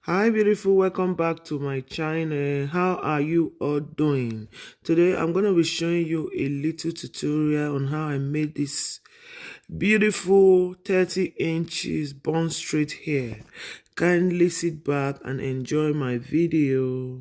Hi beautiful, welcome back to my channel. How are you all doing? Today I'm going to be showing you a little tutorial on how I made this beautiful 30 inches bond straight hair. Kindly sit back and enjoy my video.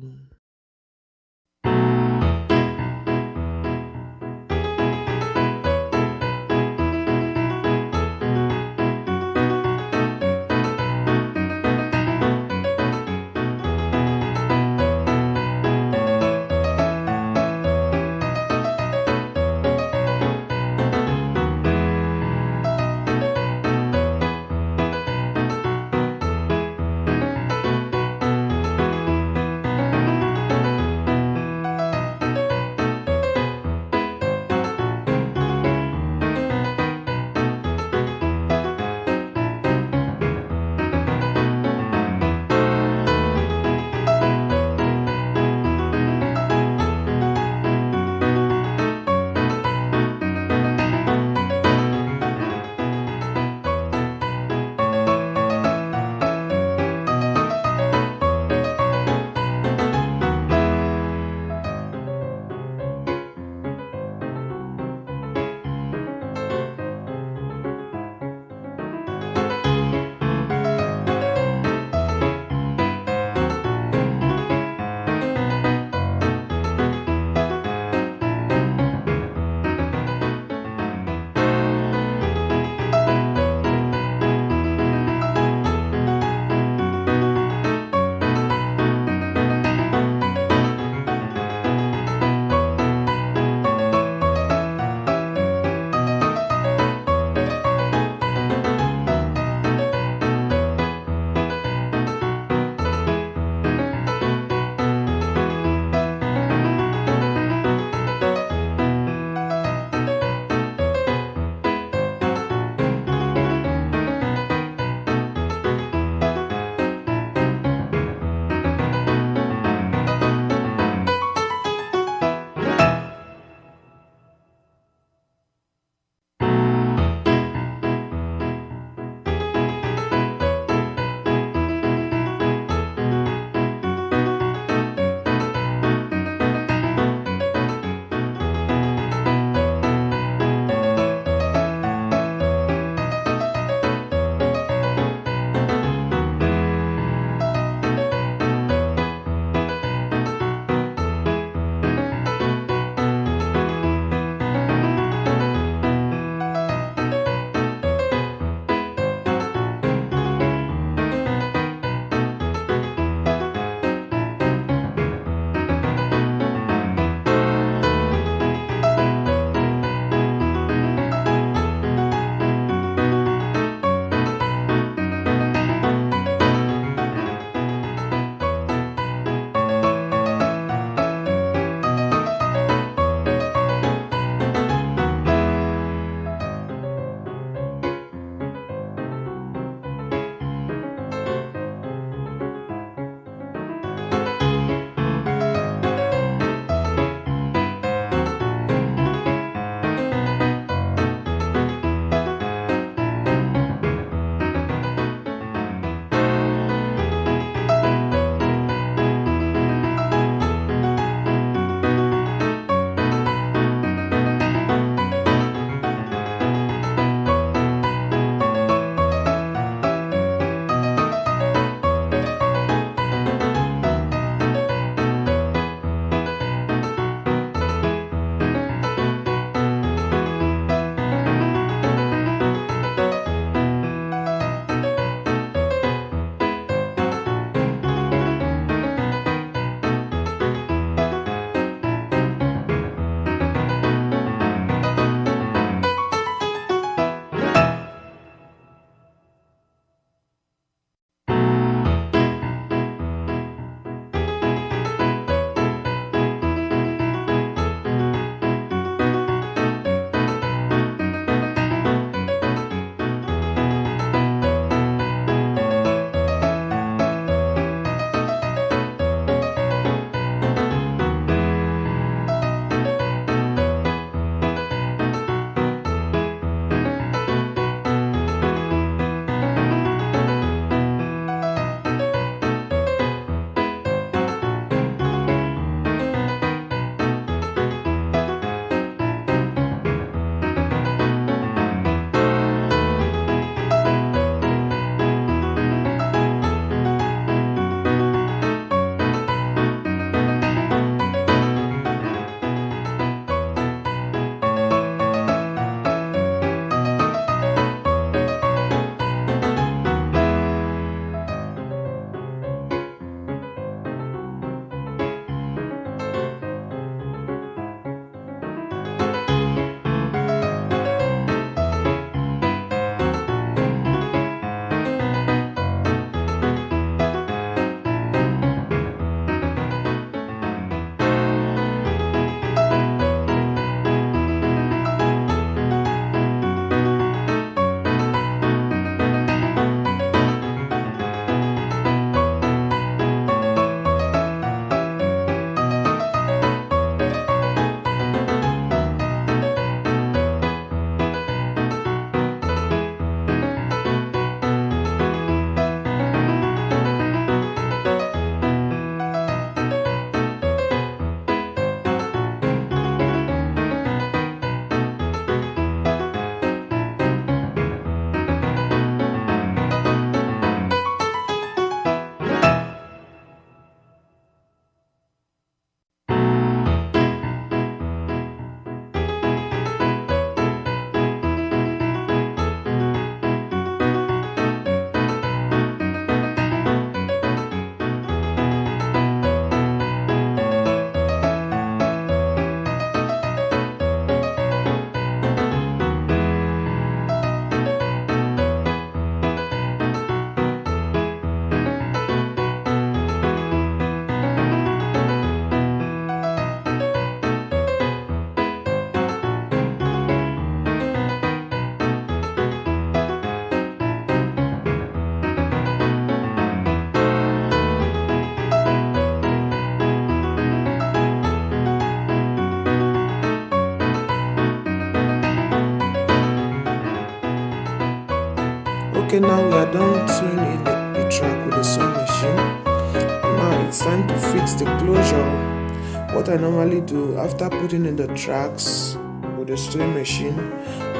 Okay, now we are done sewing the track with the sewing machine. Now it's time to fix the closure. What I normally do after putting in the tracks with the sewing machine,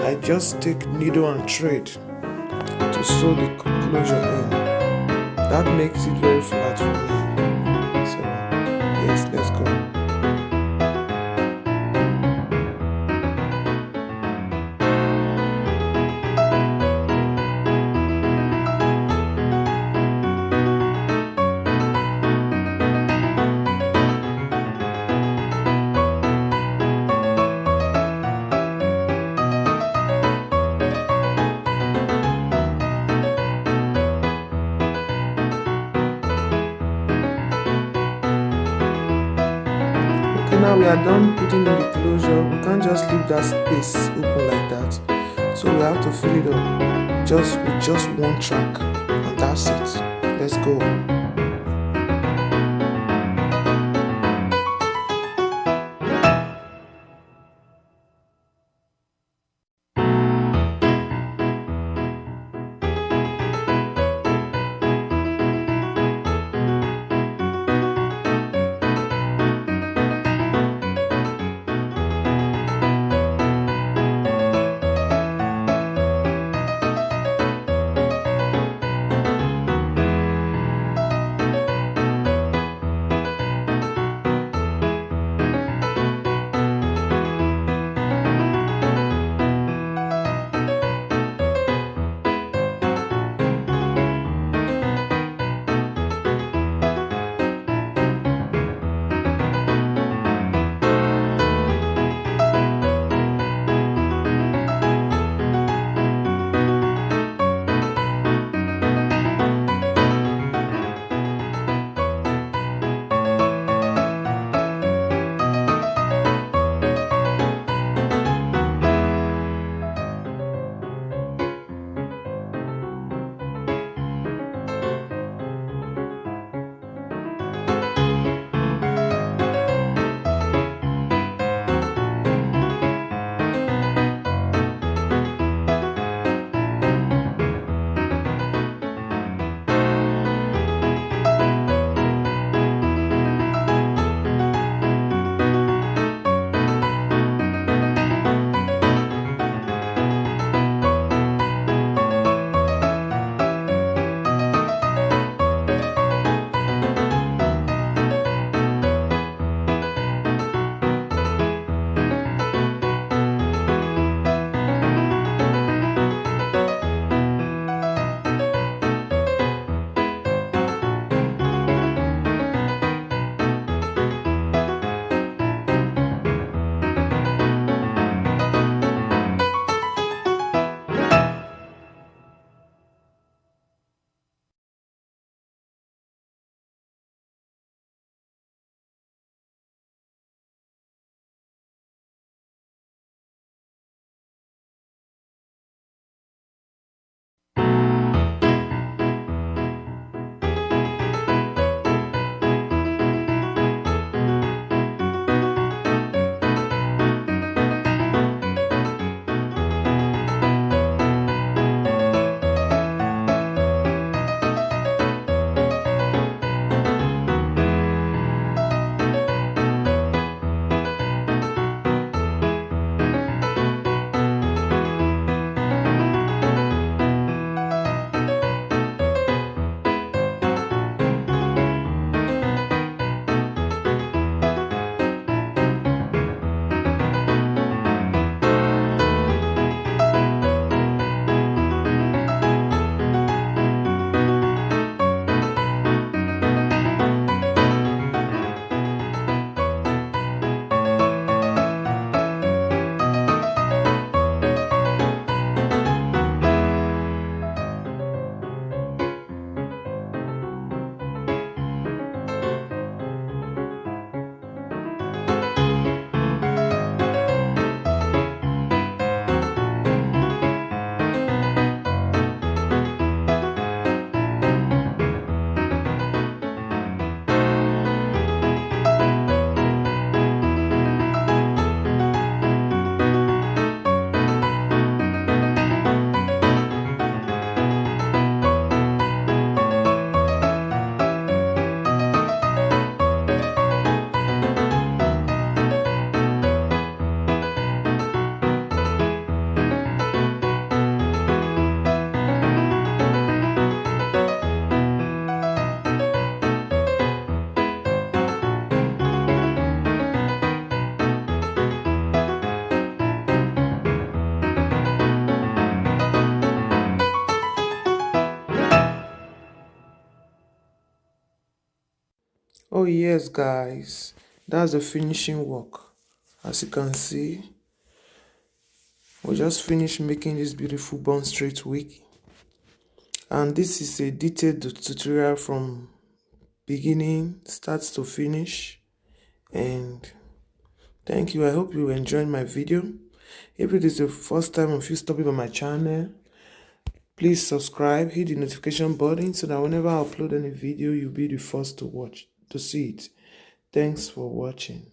I just take needle and thread to sew the closure in. That makes it very flat for me. So yes, let's go. Okay, now we are done putting in the closure. We can't just leave that space open like that. So we have to fill it up with just one track, and that's it. Let's go. Oh yes, guys, that's the finishing work. As you can see, we just finished making this beautiful bond straight wig, and this is a detailed tutorial from beginning start to finish. And thank you. I hope you enjoyed my video. If it is the first time of you stopping by my channel, please subscribe, hit the notification button so that whenever I upload any video, you'll be the first to see it. Thanks for watching.